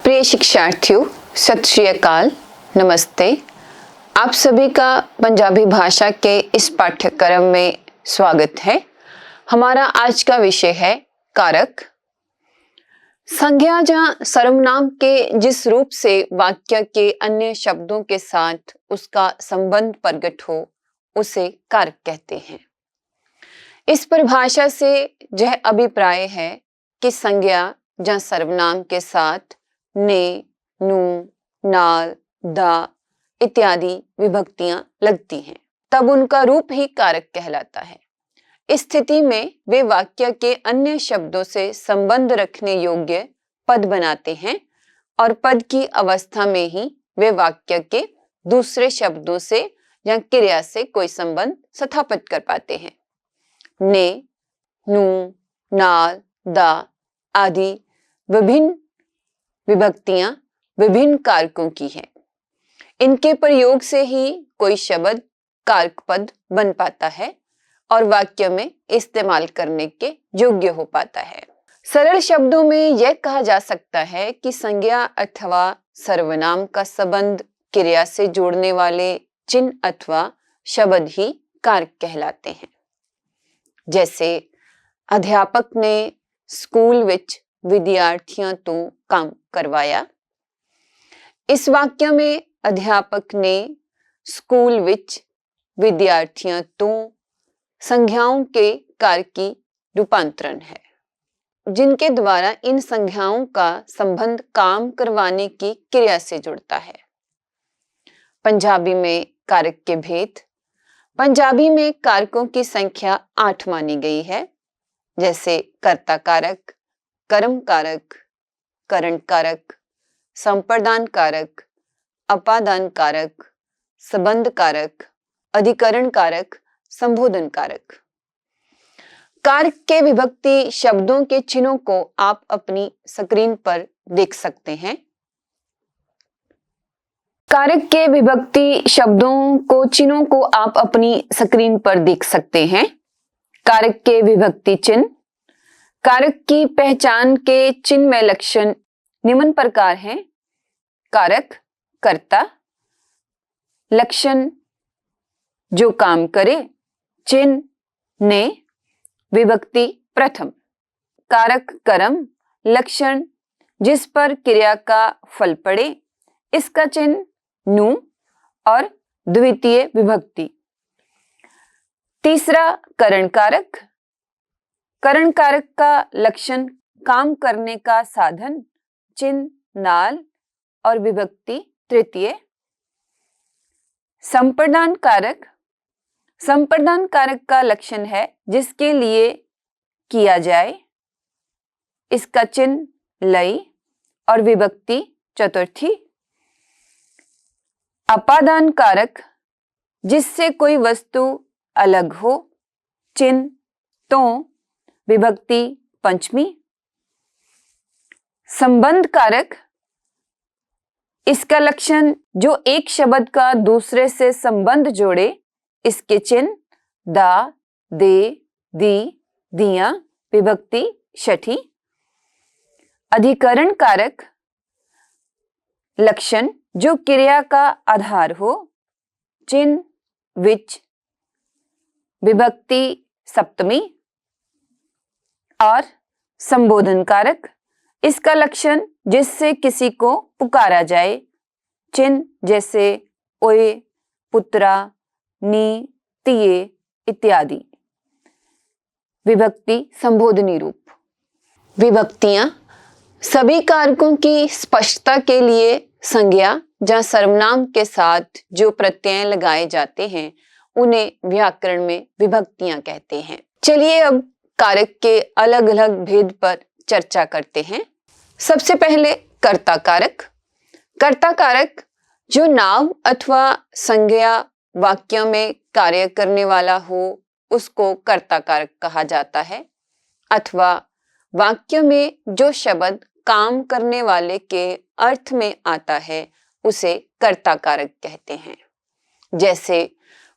प्रिय शिक्षार्थियों, सत श्री अकाल, नमस्ते। आप सभी का पंजाबी भाषा के इस पाठ्यक्रम में स्वागत है। हमारा आज का विषय है कारक। संज्ञा या सर्वनाम के जिस रूप से वाक्य के अन्य शब्दों के साथ उसका संबंध प्रकट हो उसे कारक कहते हैं। इस परिभाषा से यह अभिप्राय है कि संज्ञा या सर्वनाम के साथ ने, नु, नाल, दा इत्यादि विभक्तियां लगती हैं, तब उनका रूप ही कारक कहलाता है। इस स्थिति में वे वाक्य के अन्य शब्दों से संबंध रखने योग्य पद बनाते हैं और पद की अवस्था में ही वे वाक्य के दूसरे शब्दों से या क्रिया से कोई संबंध स्थापित कर पाते हैं। ने, नु, नाल, दा आदि विभिन्न विभक्तियां विभिन्न कारकों की हैं। इनके प्रयोग से ही कोई शब्द कारक पद बन पाता है और वाक्य में इस्तेमाल करने के योग्य हो पाता है। सरल शब्दों में यह कहा जा सकता है कि संज्ञा अथवा सर्वनाम का संबंध क्रिया से जोड़ने वाले चिन्ह अथवा शब्द ही कारक कहलाते हैं। जैसे अध्यापक ने स्कूल विच विद्यार्थियों तो काम करवाया। इस वाक्य में अध्यापक ने स्कूल विच विद्यार्थियों तो संज्ञाओं के कारक की रूपांतरण है, जिनके द्वारा इन संज्ञाओं का संबंध काम करवाने की क्रिया से जुड़ता है। पंजाबी में कारक के भेद। पंजाबी में कारकों की संख्या 8 मानी गई है। जैसे कर्ता कारक, कर्म कारक, करण कारक, संप्रदान कारक, अपादान कारक, संबंध कारक, अधिकरण कारक, संबोधन कारक। कारक के विभक्ति शब्दों के चिन्हों को आप अपनी स्क्रीन पर देख सकते हैं। कारक के विभक्ति शब्दों को चिन्हों को आप अपनी स्क्रीन पर देख सकते हैं। कारक के विभक्ति चिन्ह। कारक की पहचान के चिन्ह में लक्षण निम्न प्रकार हैं। कारक कर्ता, लक्षण जो काम करे, चिन्ह ने, विभक्ति प्रथम। कारक कर्म, लक्षण जिस पर क्रिया का फल पड़े, इसका चिन्ह नु और द्वितीय विभक्ति। तीसरा करण कारक। करण कारक का लक्षण काम करने का साधन, चिन्ह नाल और विभक्ति तृतीय। संप्रदान कारक। संप्रदान कारक का लक्षण है जिसके लिए किया जाए, इसका चिन्ह लय और विभक्ति चतुर्थी। अपादान कारक जिससे कोई वस्तु अलग हो, चिन्ह तो, विभक्ति पंचमी। संबंध कारक। इसका लक्षण जो एक शब्द का दूसरे से संबंध जोड़े, इसके चिन्ह दा, दे, दी, दिया, विभक्ति छठी। अधिकरण कारक। लक्षण जो क्रिया का आधार हो, चिन्ह विच, विभक्ति सप्तमी। और संबोधन कारक। इसका लक्षण जिससे किसी को पुकारा जाए, चिन्ह जैसे ओए, पुत्रा, नी, तिये इत्यादि। विभक्ति संबोधनी रूप। विभक्तियां सभी कारकों की स्पष्टता के लिए संज्ञा या सर्वनाम के साथ जो प्रत्यय लगाए जाते हैं उन्हें व्याकरण में विभक्तियां कहते हैं। चलिए अब कारक के अलग अलग भेद पर चर्चा करते हैं। सबसे पहले कर्ता कारक। कर्ता कारक जो नाम अथवा संज्ञा वाक्य में कार्य करने वाला हो उसको कर्ता कारक कहा जाता है, अथवा वाक्य में जो शब्द काम करने वाले के अर्थ में आता है उसे कर्ता कारक कहते हैं। जैसे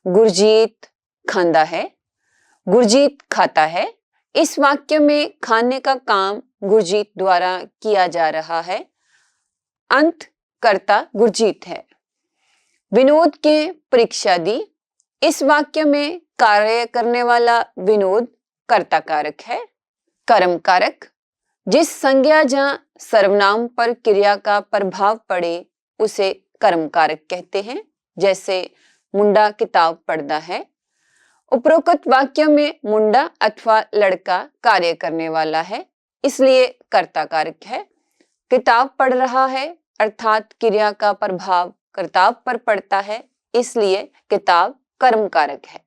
गुरजीत खांदा है, गुरजीत खाता है। इस वाक्य में खाने का काम गुरजीत द्वारा किया जा रहा है अंत कर्ता गुरजीत है। विनोद के परीक्षा दी। इस वाक्य में कार्य करने वाला विनोद कर्ता कारक है। कर्म कारक, जिस संज्ञा या सर्वनाम पर क्रिया का प्रभाव पड़े उसे कर्म कारक कहते हैं। जैसे मुंडा किताब पढ़ता है। उपरोक्त वाक्य में मुंडा अथवा लड़का कार्य करने वाला है, इसलिए कर्ता कारक है। किताब पढ़ रहा है अर्थात क्रिया का प्रभाव कर्ताव पर पड़ता है, इसलिए किताब कर्म कारक है।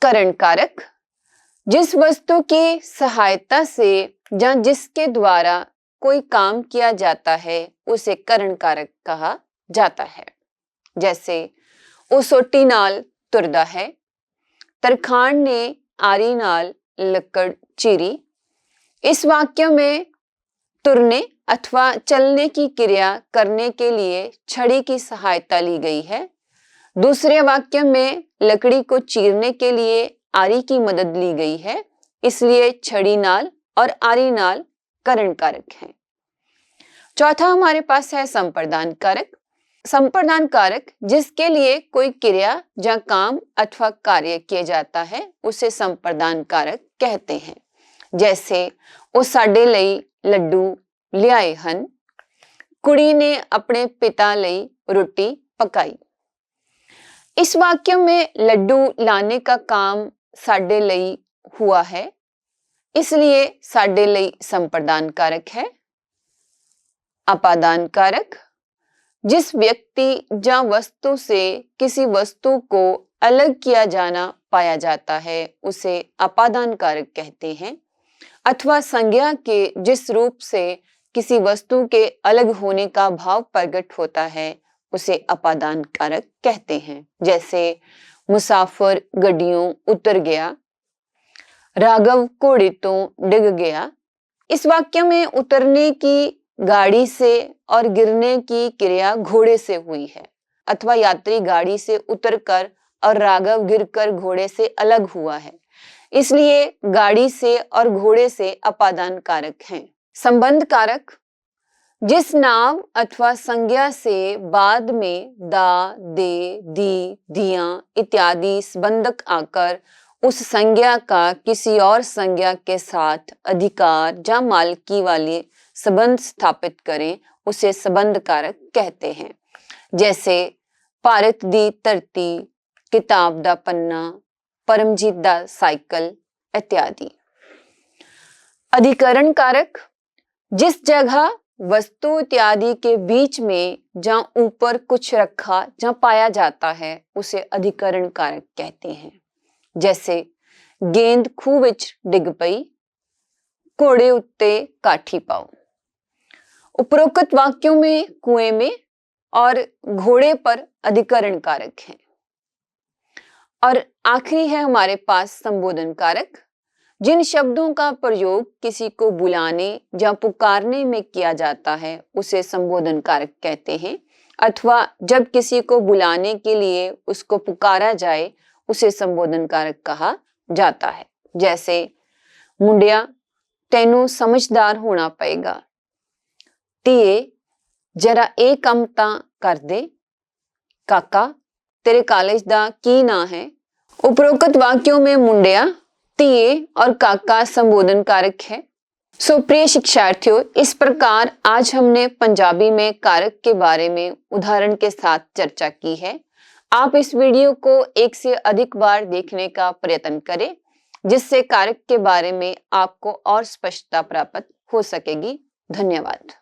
करण कारक, जिस वस्तु की सहायता से या जिसके द्वारा कोई काम किया जाता है उसे करण कारक कहा जाता है। जैसे ਉਹ ਸੋਟੀ ਨਾਲ ਤੁਰਦਾ है, तरखान ने आरी नाल लकड़ चीरी। इस वाक्य में तुरने अथवा चलने की क्रिया करने के लिए छड़ी की सहायता ली गई है। दूसरे वाक्य में लकड़ी को चीरने के लिए आरी की मदद ली गई है, इसलिए छड़ी नाल और आरी नाल करण कारक है। चौथा हमारे पास है संप्रदान कारक। संप्रदान कारक, जिसके लिए कोई क्रिया या काम अथवा कार्य किया जाता है उसे संप्रदान कारक कहते हैं। जैसे ਉਹ ਸਾਡੇ ਲਈ ਲੱਡੂ ਲਿਆਏ ਹਨ, कुड़ी ने अपने पिता ਲਈ रोटी पकाई। इस वाक्य में लड्डू लाने का काम साडे ਲਈ हुआ है, इसलिए साडे ਲਈ संप्रदान कारक है। अपादान कारक, जिस व्यक्ति या वस्तु से किसी वस्तु को अलग किया जाना पाया जाता है उसे अपादान कारक कहते हैं। अथवा संज्ञा के जिस रूप से किसी वस्तु के अलग होने का भाव प्रकट होता है उसे अपादान कारक कहते हैं। जैसे मुसाफिर गड्डियों उतर गया, राघव घोड़े तो डिग गया। इस वाक्य में उतरने की गाड़ी से और गिरने की क्रिया घोड़े से हुई है, अथवा यात्री गाड़ी से उतरकर और राघव गिरकर घोड़े से अलग हुआ है, इसलिए गाड़ी से और घोड़े से अपादान कारक हैं। संबंध कारक, जिस नाम अथवा संज्ञा से बाद में दा, दे, दी, दियां इत्यादि संबंधक आकर उस संज्ञा का किसी और संज्ञा के साथ अधिकार या मालकी वाले संबंध स्थापित करें उसे संबंध कारक कहते हैं। जैसे भारत दी धरती, किताब दा पन्ना, परमजीत दा साइकिल इत्यादि। अधिकरण कारक, जिस जगह वस्तु इत्यादि के बीच में या ऊपर कुछ रखा या पाया जाता है उसे अधिकरण कारक कहते हैं। जैसे गेंद खूह विच डिग पई, घोड़े उत्ते काठी पाओ। उपरोक्त वाक्यों में कुएं में और घोड़े पर अधिकरण कारक हैं। और आखिरी है हमारे पास संबोधन कारक। जिन शब्दों का प्रयोग किसी को बुलाने या पुकारने में किया जाता है उसे संबोधन कारक कहते हैं। अथवा जब किसी को बुलाने के लिए उसको पुकारा जाए उसे संबोधन कारक कहा जाता है। जैसे मुंडिया तैनू समझदार होना पएगा, ਧੀਏ जरा ਇਹ ਕੰਮ ਤਾਂ कर दे, काका तेरे कॉलेज दा की ना है। उपरोक्त वाक्यों में मुंडिया, ਧੀਏ और काका संबोधन कारक है। सो प्रिय शिक्षार्थियों, इस प्रकार आज हमने पंजाबी में कारक के बारे में उदाहरण के साथ चर्चा की है। आप इस वीडियो को एक से अधिक बार देखने का प्रयत्न करें, जिससे कारक के बारे में आपको और स्पष्टता प्राप्त हो सकेगी। धन्यवाद।